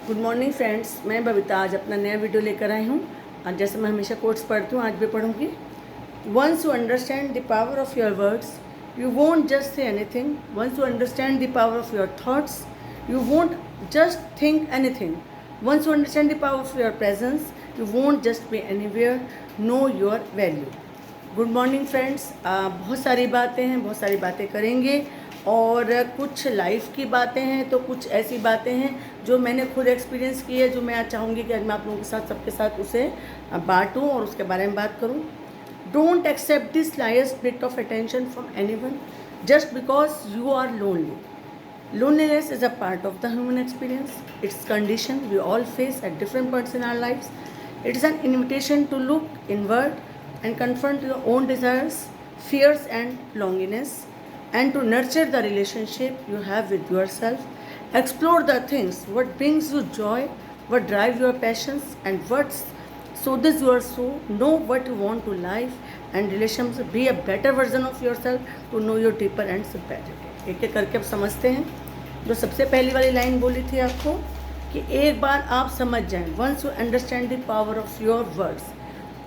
Good morning friends, मैं बबीता आज अपना नया वीडियो लेकर आई हूँ। आज जैसे मैं हमेशा कोट्स पढ़ती हूँ, आज भी पढ़ूँगी। Once you understand the power of your words you won't just say anything. Once you understand the power of your thoughts you won't just think anything. Once you understand the power of your presence you won't just be anywhere. Know your value. Good morning friends. बहुत सारी बातें हैं, बहुत सारी बातें करेंगे और कुछ लाइफ की बातें हैं तो कुछ ऐसी बातें हैं जो मैंने खुद एक्सपीरियंस की है, जो मैं आज चाहूँगी कि आज मैं आप लोगों के साथ सबके साथ उसे बांटूँ और उसके बारे में बात करूँ। Don't accept the slightest bit of attention from anyone just because you are lonely. Loneliness is a part of the human experience. It's condition we all face at different points in our lives. It is an invitation to look inward and confront your own desires, fears and loneliness, and to nurture the relationship you have with yourself. Explore the things, what brings you joy, what drives your passions, and what soothes your soul. Know what you want to life and relationships. Be a better version of yourself to know your deeper and superiority. एक एक करके अब समझते हैं। जो सबसे पहली वाली लाइन बोली थी आपको कि एक बार आप समझ जाएं, once you understand the power of your words.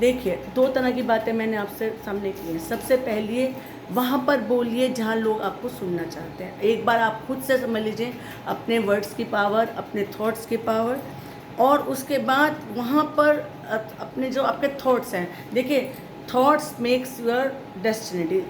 देखिए, दो तरह की बातें मैंने आपसे सामने की हैं। सबसे पहले वहाँ पर बोलिए जहाँ लोग आपको सुनना चाहते हैं। एक बार आप खुद से समझ लीजिए अपने वर्ड्स की पावर, अपने थॉट्स की पावर, और उसके बाद वहाँ पर अपने जो आपके थॉट्स हैं, देखिए thoughts makes your destiny.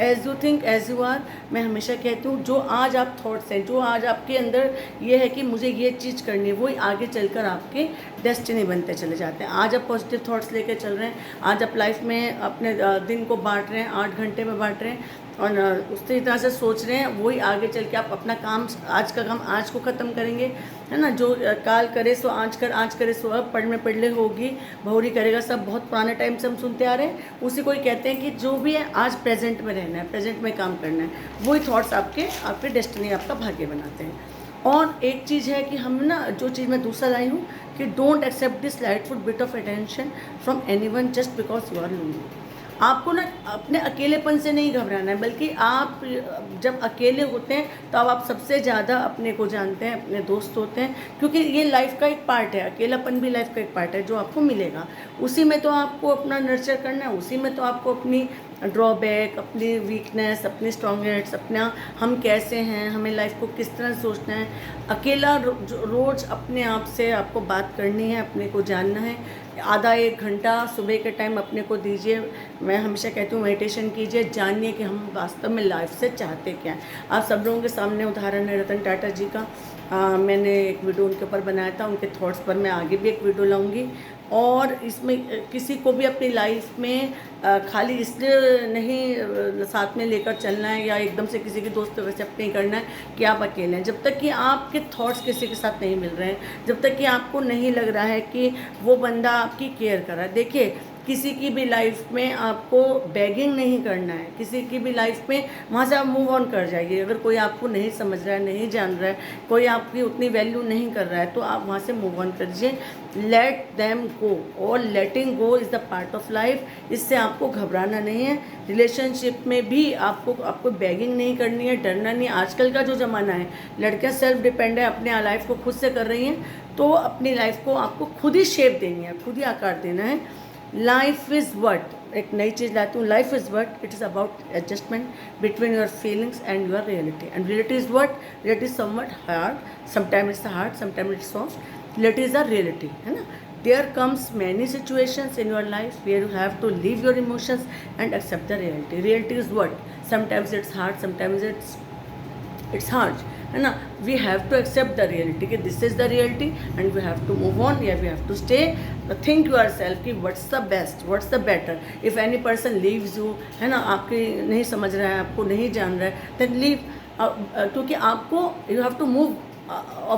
As you think as you are. मैं हमेशा कहती हूँ जो आज आप थॉट्स हैं, जो आज आपके अंदर ये है कि मुझे ये चीज़ करनी है, वही आगे चलकर आपके डेस्टिनी बनते चले जाते हैं। आज आप पॉजिटिव थॉट्स लेकर चल रहे हैं, आज आप लाइफ में अपने दिन को बांट रहे हैं, 8 घंटे में बांट रहे हैं और उसी तरह से सोच रहे हैं, वही आगे चल के आप अपना काम, आज का काम आज को ख़त्म करेंगे, है ना। जो काल करे सो आज कर, आज करे सो अब, पढ़ में पढ़ले होगी बहुरी करेगा सब, बहुत पुराने टाइम से हम सुनते आ रहे हैं। उसी को ही कहते हैं कि जो भी है आज प्रेजेंट में रहना है, प्रेजेंट में काम करना है। वही थॉट्स आपके डेस्टिनी, आपका भाग्य बनाते हैं। और एक चीज़ है कि हम ना, जो चीज़ मैं दूसरा लाई हूँ कि don't accept this lightful bit of attention from anyone just because you are lonely. आपको ना अपने अकेलेपन से नहीं घबराना है, बल्कि आप जब अकेले होते हैं तो आप सबसे ज़्यादा अपने को जानते हैं, अपने दोस्त होते हैं, क्योंकि ये लाइफ का एक पार्ट है। अकेलापन भी लाइफ का एक पार्ट है जो आपको मिलेगा। उसी में तो आपको अपना नर्चर करना है, उसी में तो आपको अपनी ड्रॉबैक, अपनी वीकनेस, अपनी स्ट्रॉन्गनेस, अपना हम कैसे हैं, हमें लाइफ को किस तरह सोचना है। अकेला रोज़ अपने आप से आपको बात करनी है, अपने को जानना है। आधा एक घंटा सुबह के टाइम अपने को दीजिए। मैं हमेशा कहती हूँ मेडिटेशन कीजिए, जानिए कि हम वास्तव में लाइफ से चाहते क्या हैं। आप सब लोगों के सामने उदाहरण है रतन टाटा जी का। मैंने एक वीडियो उनके ऊपर बनाया था, उनके थॉट्स पर मैं आगे भी एक वीडियो लाऊंगी। और इसमें किसी को भी अपनी लाइफ में खाली इसलिए नहीं साथ में लेकर चलना है या एकदम से किसी के दोस्त को एक्सेप्ट नहीं करना है कि आप अकेले हैं। जब तक कि आपके थॉट्स किसी के साथ नहीं मिल रहे हैं, जब तक कि आपको नहीं लग रहा है कि वो बंदा आपकी केयर कर रहा है। देखिए, किसी की भी लाइफ में आपको बैगिंग नहीं करना है, किसी की भी लाइफ में वहाँ से आप मूव ऑन कर जाइए। अगर कोई आपको नहीं समझ रहा है, नहीं जान रहा है, कोई आपकी उतनी वैल्यू नहीं कर रहा है, तो आप वहाँ से मूव ऑन करिए। लेट देम गो, और letting go is the part of life. इससे आपको घबराना नहीं है। रिलेशनशिप में भी आपको बैगिंग नहीं करनी है, डरना नहीं। आजकल का जो ज़माना है, लड़कियाँ सेल्फ डिपेंड है, अपने लाइफ को खुद से कर रही हैं, तो अपनी लाइफ को आपको खुद ही शेप देनी है, खुद ही आकार देना है। लाइफ इज़ वट, एक नई चीज़ लाती हूँ, life is what, it is about adjustment between your feelings and your reality. And reality is what, reality is somewhat hard, sometime it's hard, sometime it's soft. Reality is the reality, है ना। There comes many situations in your life where you have to leave your emotions and accept the reality. Reality is what, sometimes it's hard, sometimes it's hard, है ना। We have to accept the reality कि this is the reality and we have to move on, या we have to stay. Think yourself कि what's the best, what's the better. If any person leaves you, है ना, आपकी नहीं समझ रहा है, आपको नहीं जान रहा है, देन लीव। क्योंकि आपको you have to move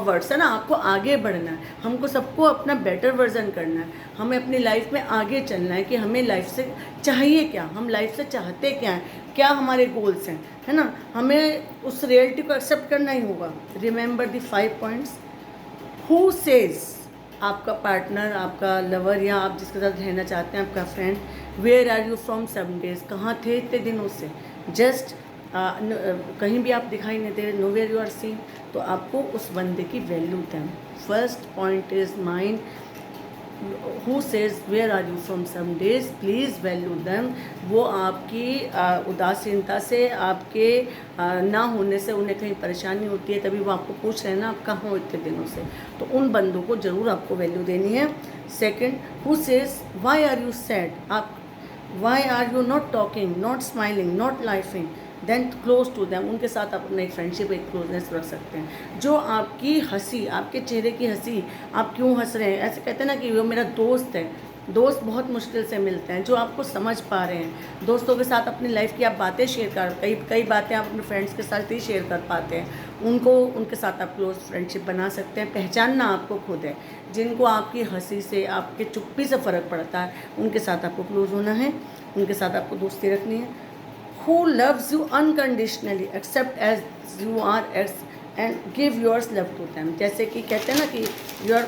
words, है ना, आपको आगे बढ़ना है। हमको सबको अपना बेटर वर्जन करना है, हमें अपनी लाइफ में आगे चलना है कि हमें लाइफ से चाहिए क्या, हम लाइफ से चाहते क्या हैं, क्या हमारे गोल्स हैं, है ना। हमें उस रियलिटी को एक्सेप्ट करना ही होगा। Remember the 5 points. Who says, आपका पार्टनर, आपका लवर, या आप जिसके साथ रहना चाहते हैं, आपका friend, where are you from 7 days, कहाँ थे इतने दिनों से। जस्ट कहीं भी आप दिखाई नहीं दे रहे, no where you are seen, तो आपको उस बंदे की वैल्यू दें। First point is mind, who says where are you from some days, please value them. वो आपकी उदासीनता से, आपके ना होने से उन्हें कहीं परेशानी होती है, तभी वो आपको पूछ रहे हैं ना आप कहाँ हो इतने दिनों से, तो उन बंदों को ज़रूर आपको वैल्यू देनी है। Second, who says why are you sad, आप why are you not talking, not smiling, not laughing, then close to them, उनके साथ आप अपना एक फ्रेंडशिप, एक क्लोजनेस रख सकते हैं। जो आपकी हंसी, आपके चेहरे की हंसी, आप क्यों हंस रहे हैं, ऐसे कहते हैं ना कि वो मेरा दोस्त है। दोस्त बहुत मुश्किल से मिलते हैं जो आपको समझ पा रहे हैं। दोस्तों के साथ अपनी लाइफ की आप बातें शेयर कर, कई बातें आप अपने फ्रेंड्स के साथ ही शेयर कर पाते हैं, उनके साथ आप क्लोज फ्रेंडशिप बना सकते हैं। पहचानना आपको खुद है, जिनको आपकी हंसी से, आपके चुप्पी से फ़र्क पड़ता है, उनके साथ आपको क्लोज होना है, उनके साथ आपको दोस्ती रखनी है। Who loves you unconditionally, accept as you are, and give yours love to them। जैसे कि कहते हैं ना कि your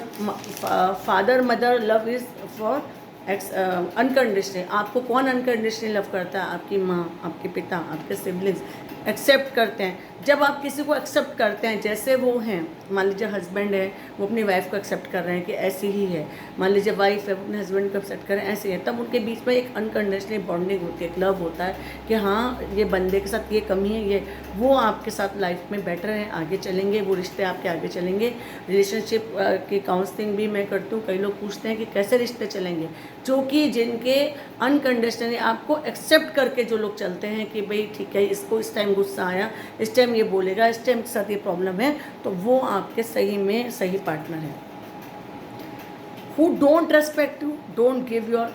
father mother love is for unconditional. आपको कौन अनकंडीशनल लव करता है? आपकी माँ, आपके पिता, आपके सिबलिंग्स एक्सेप्ट करते हैं। जब आप किसी को एक्सेप्ट करते हैं जैसे वो हैं, मान लीजिए हस्बैंड है, वो अपनी वाइफ को एक्सेप्ट कर रहे हैं कि ऐसी ही है, मान लीजिए वाइफ है, वो अपने हस्बैंड को एक्सेप्ट कर रहे हैं ऐसे है, तब उनके बीच में एक अनकंडीशनल बॉन्डिंग होती है, एक लव होता है कि हाँ ये बंदे के साथ ये कमी है, ये वो आपके साथ लाइफ में बेटर है, आगे चलेंगे, वो रिश्ते आपके आगे चलेंगे। रिलेशनशिप की काउंसलिंग भी मैं करती हूँ। कई लोग पूछते हैं कि कैसे रिश्ते चलेंगे, जो कि जिनके अनकंडीशनली आपको एक्सेप्ट करके जो लोग चलते हैं कि भाई ठीक है, इसको इस टाइम गुस्सा आया, इस टाइम ये बोलेगा, इस टाइम के साथ ये प्रॉब्लम है, तो वो आपके सही में सही पार्टनर है। Who don't respect you, don't give your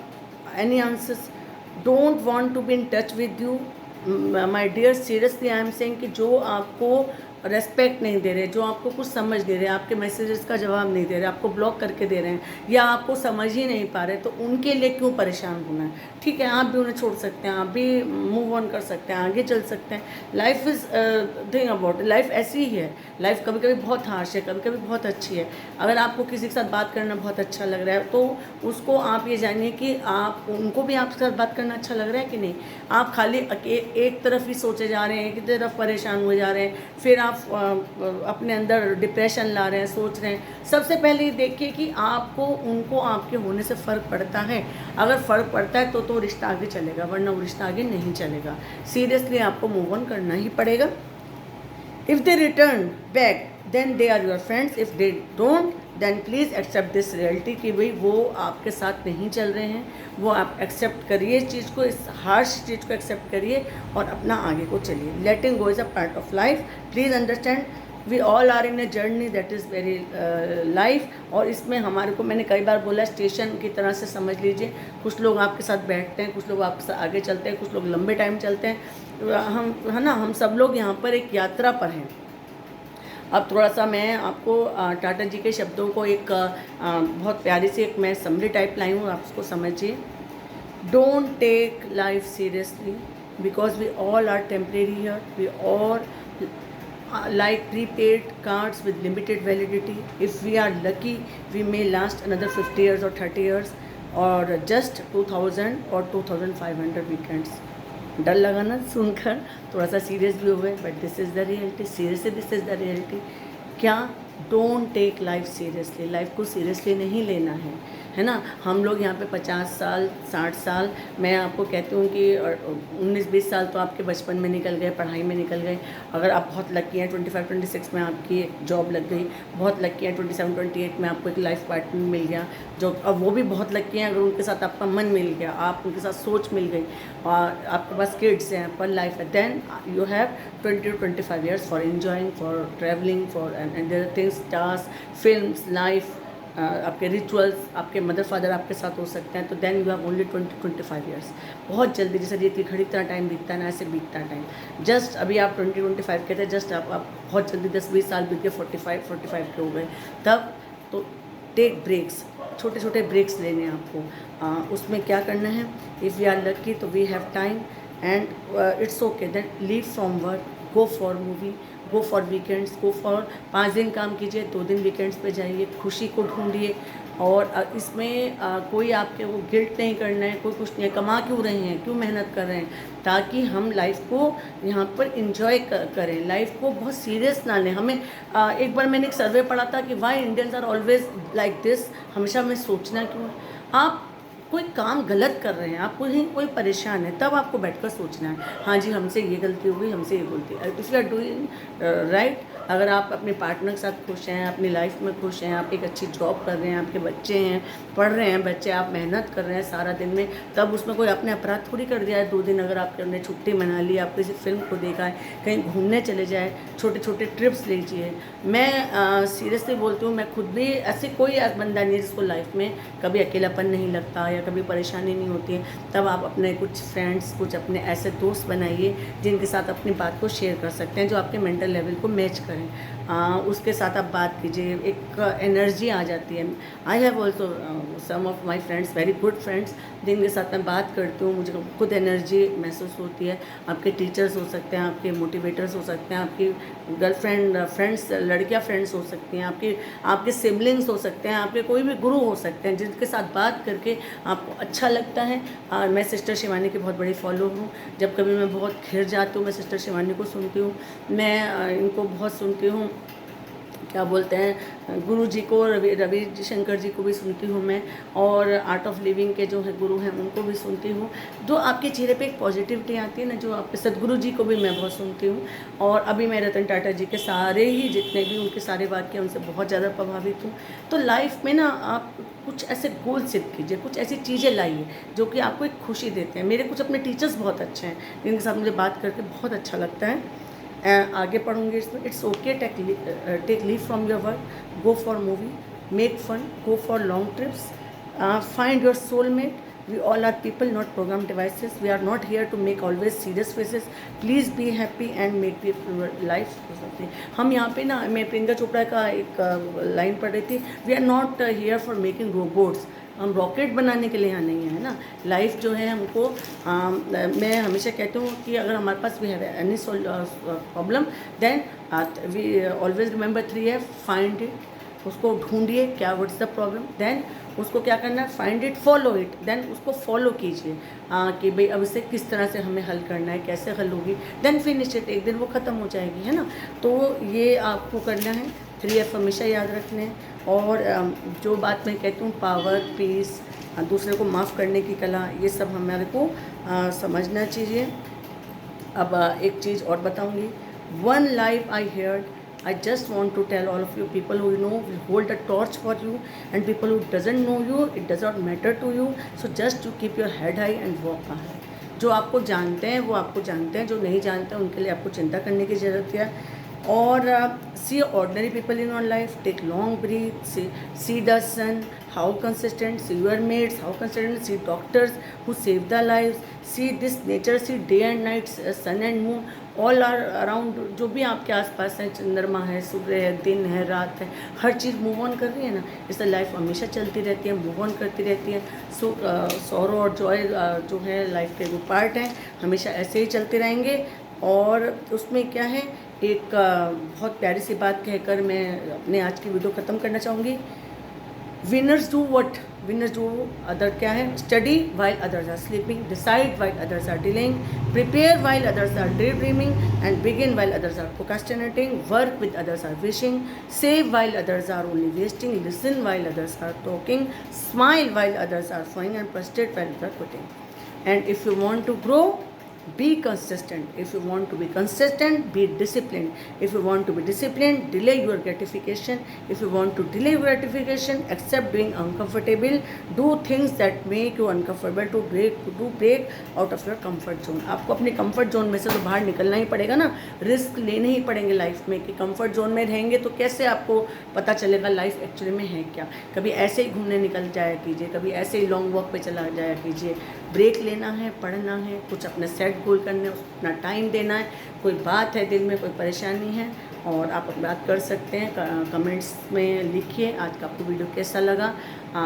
any answers, don't want to be in touch with you, my dear, seriously I am saying कि जो आपको रेस्पेक्ट नहीं दे रहे, जो आपको कुछ समझ दे रहे, आपके मैसेजेस का जवाब नहीं दे रहे, आपको ब्लॉक करके दे रहे हैं, या आपको समझ ही नहीं पा रहे, तो उनके लिए क्यों परेशान होना है? ठीक है, आप भी उन्हें छोड़ सकते हैं, आप भी मूव ऑन कर सकते हैं, आगे चल सकते हैं। Life is thing about, life ऐसी ही है। लाइफ कभी कभी बहुत हार्श है, कभी कभी बहुत अच्छी है। अगर आपको किसी के साथ बात करना बहुत अच्छा लग रहा है, तो उसको आप ये जानिए कि आप उनको भी आपके साथ बात करना अच्छा लग रहा है कि नहीं। आप खाली एक तरफ ही सोचे जा रहे हैं, एक तरफ परेशान हुए जा रहे हैं, फिर आप अपने अंदर डिप्रेशन ला रहे हैं, सोच रहे हैं। सबसे पहले देखिए कि आपको उनको आपके होने से फ़र्क पड़ता है। अगर फ़र्क पड़ता है तो रिश्ता आगे चलेगा, वरना वो रिश्ता आगे नहीं चलेगा। सीरियसली आपको मूव ऑन करना ही पड़ेगा। If they return back then they are your friends, if they don't then please accept this reality कि भाई वो आपके साथ नहीं चल रहे हैं। वो आप एक्सेप्ट करिए इस चीज़ को, इस हार्श चीज़ को एक्सेप्ट करिए और अपना आगे को चलिए। Letting go is a part of life. Please understand we all are in a journey that is very life. और इसमें हमारे को, मैंने कई बार बोला, स्टेशन की तरह से समझ लीजिए। कुछ लोग आपके साथ बैठते हैं, कुछ लोग आपके साथ आगे चलते हैं, कुछ लोग लंबे टाइम चलते हैं। हम है ना, हम सब लोग यहाँ पर एक यात्रा पर हैं। अब थोड़ा सा मैं आपको टाटा जी के शब्दों को एक बहुत प्यारी सी एक मैं समरी टाइप लाई हूँ, आप उसको समझिए। Don't take life seriously because we all are temporary here, we all like prepaid cards with limited validity. If we are lucky, we may last another 50 years or 30 years or just 2000 or 2500 weekends. डर लगा ना सुनकर, थोड़ा सा serious भी हुए, but this is the reality. Seriously this is the reality. क्या? Don't take life seriously. Life को सीरियसली नहीं लेना है ना। हम लोग यहाँ पे 50 साल 60 साल, मैं आपको कहती हूँ कि 19-20 साल तो आपके बचपन में निकल गए, पढ़ाई में निकल गए। अगर आप बहुत लकी हैं 25-26 में आपकी एक जॉब लग गई, बहुत लकी हैं 27-28 में आपको एक लाइफ पार्टनर मिल गया, जो अब वो भी बहुत लकी हैं अगर उनके साथ आपका मन मिल गया, आप उनके साथ सोच मिल गई और आपके पास किड्स हैं, पर लाइफ है। Then you have 20-25 years for enjoying, for travelling, for and other things, task, films, life, आपके रिचुअल्स, आपके मदर फादर आपके साथ हो सकते हैं। तो then you have only 20-25 years। बहुत जल्दी, जैसे रेत की घड़ी तरह टाइम बीतता है ना, ऐसे बीतता है टाइम। जस्ट अभी आप 20-25 के थे, जस्ट आप बहुत जल्दी 10-20 साल बीत के 45 के हो गए। तब तो टेक ब्रेक्स, छोटे छोटे ब्रेक्स लेने हैं आपको। उसमें क्या करना है? इफ़ वी आर लकी तो we have time and it's okay, that leave from work, go for movie, go for weekends, go for 5 दिन काम कीजिए, 2 दिन वीकेंड्स पे जाइए, खुशी को ढूंढिए, और इसमें कोई आपके वो गिल्ट नहीं करना है, कोई कुछ नहीं है, कमा क्यों रहे हैं, क्यों मेहनत कर रहे हैं, ताकि हम लाइफ को यहाँ पर इंजॉय करें, लाइफ को बहुत सीरियस ना लें। हमें एक बार मैंने एक सर्वे पढ़ा था कि why Indians are always like this, हमेशा हमें सोचना क्यों है। आप कोई काम गलत कर रहे हैं, आपको ही कोई परेशान है, तब आपको बैठकर सोचना है, हाँ जी हमसे ये गलती हो गई, हमसे ये गलती। If you are doing right, अगर आप अपने पार्टनर के साथ खुश हैं, अपनी लाइफ में खुश हैं, आप एक अच्छी जॉब कर रहे हैं, आपके बच्चे हैं, पढ़ रहे हैं बच्चे, आप मेहनत कर रहे हैं सारा दिन में, तब उसमें कोई आपने अपराध थोड़ी कर दिया है। 2 दिन अगर आपने छुट्टी मना ली, आप किसी फिल्म को देखा है, कहीं घूमने चले जाए, छोटे छोटे ट्रिप्स लीजिए। मैं सीरियसली बोलती हूँ, मैं खुद भी ऐसे कोई बंदा नहीं है जिसको लाइफ में कभी अकेलापन नहीं लगता या कभी परेशानी नहीं होती है। तब आप अपने कुछ फ्रेंड्स, कुछ अपने ऐसे दोस्त बनाइए जिनके साथ अपनी बात को शेयर कर सकते हैं, जो आपके मेंटल लेवल को मैच करें। उसके साथ आप बात कीजिए, एक एनर्जी आ जाती है। I have also some of my friends, very good friends, जिनके साथ मैं बात करती हूँ, मुझे खुद एनर्जी महसूस होती है। आपके टीचर्स हो सकते हैं, आपके मोटिवेटर्स हो सकते हैं, आपकी गर्लफ्रेंड फ्रेंड्स, लड़कियाँ फ्रेंड्स हो सकती हैं, आपके सिबलिंग्स हो सकते हैं, आपके कोई भी गुरु हो सकते हैं, जिनके साथ बात करके आपको अच्छा लगता है। मैं सिस्टर शिवानी की बहुत बड़ी फॉलो हूँ। जब कभी मैं बहुत घिर जाती हूँ, मैं सिस्टर शिवानी को सुनती हूँ, मैं इनको बहुत सुनती हूँ, क्या बोलते हैं, गुरु जी को, रवि शंकर जी को भी सुनती हूँ मैं, और आर्ट ऑफ लिविंग के जो है गुरु हैं उनको भी सुनती हूँ। जो आपके चेहरे पे एक पॉजिटिविटी आती है ना, जो आपके सदगुरु जी को भी मैं बहुत सुनती हूँ। और अभी मैं रतन टाटा जी के सारे ही जितने भी उनके सारे वाक्य, उनसे बहुत ज़्यादा प्रभावित हूँ। तो लाइफ में ना आप कुछ ऐसे गोल सेट कीजिए, कुछ ऐसी चीज़ें लाइए जो कि आपको एक खुशी देते हैं। मेरे कुछ अपने टीचर्स बहुत अच्छे हैं, जिनके साथ मुझे बात करके बहुत अच्छा लगता है। आगे पढ़ूंगी इसमें। It's okay take leave from your work, go for movie, make fun, go for long trips, find your soulmate. We all are people, not program devices. We are not here to make always serious faces. Please be happy and make your life something. हम यहाँ पे ना, मैं प्रियंका चोपड़ा का एक line पढ़ रही थी, We are not here for making robots. हम रॉकेट बनाने के लिए यहाँ नहीं है ना। लाइफ जो है हमको, मैं हमेशा कहती हूँ कि अगर हमारे पास we have any problem, then we always remember 3F, find it, उसको ढूंढिए क्या व्हाट्स द प्रॉब्लम, देन उसको क्या करना है, find it, follow it, then उसको फॉलो कीजिए कि भाई अब इसे किस तरह से हमें हल करना है, कैसे हल होगी, देन फिनिश इट, एक दिन वो ख़त्म हो जाएगी, है ना। तो ये आपको करना है, 3F हमेशा याद रखने हैं। और जो बात मैं कहती हूँ, पावर, पीस, दूसरे को माफ़ करने की कला, ये सब हमारे को समझना चाहिए। अब एक चीज़ और बताऊँगी, one life I heard, I just want to tell all of you people who you know will hold a torch for you, and people who doesn't know you, it does not matter to you. So just to keep your head high and walk ahead. जो आपको जानते हैं वो आपको जानते हैं, जो नहीं जानते हैं उनके लिए आपको चिंता करने की ज़रूरत है। और see ordinary people in your life, take long breath, see the sun, how consistent, see your mates, how consistent, see doctors who save the lives, see this nature, see day and night, sun and moon, all are around, जो भी आपके आसपास है, चंद्रमा है, सूर्य है, दिन है, रात है, हर चीज़ मूव ऑन कर रही है ना। इससे लाइफ हमेशा चलती रहती है, मूव ऑन करती रहती है। सॉरो और जॉय जो है लाइफ के वो पार्ट हैं, हमेशा ऐसे ही चलते रहेंगे। और उसमें क्या है, एक बहुत प्यारी सी बात कहकर मैं अपने आज की वीडियो ख़त्म करना चाहूँगी। Winners do what, winners do, other क्या है, study while others are sleeping, decide while others are delaying, prepare while others are day dreaming, and begin while others are procrastinating, work with others are wishing, save while others are only wasting, listen while others are talking, smile while others are flowing, and frustrate while others are quitting. And if you want to grow, be consistent. If you want to be consistent, be disciplined. If you want to be disciplined, delay your gratification. If you want to delay your gratification, accept being uncomfortable. Do things that make you uncomfortable. To break out of your comfort zone. आपको अपने comfort zone में से तो बाहर निकलना ही पड़ेगा ना। Risk लेने ही पड़ेंगे लाइफ में, कि comfort zone में रहेंगे तो कैसे आपको पता चलेगा लाइफ एक्चुअली में है क्या। कभी ऐसे ही घूमने निकल जाया कीजिए, कभी ऐसे ही लॉन्ग वॉक पे चला जाया कीजिए। ब्रेक लेना है, पढ़ना है, कुछ अपने सेट गोल करने, उतना टाइम देना है। कोई बात है दिल में, कोई परेशानी है, और आप बात कर सकते हैं, कमेंट्स में लिखिए आज का आपको वीडियो कैसा लगा।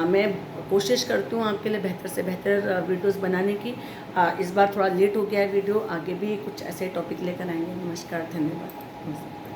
मैं कोशिश करती हूँ आपके लिए बेहतर से बेहतर वीडियोस बनाने की। इस बार थोड़ा लेट हो गया है वीडियो, आगे भी कुछ ऐसे टॉपिक लेकर आएंगे। नमस्कार, धन्यवाद।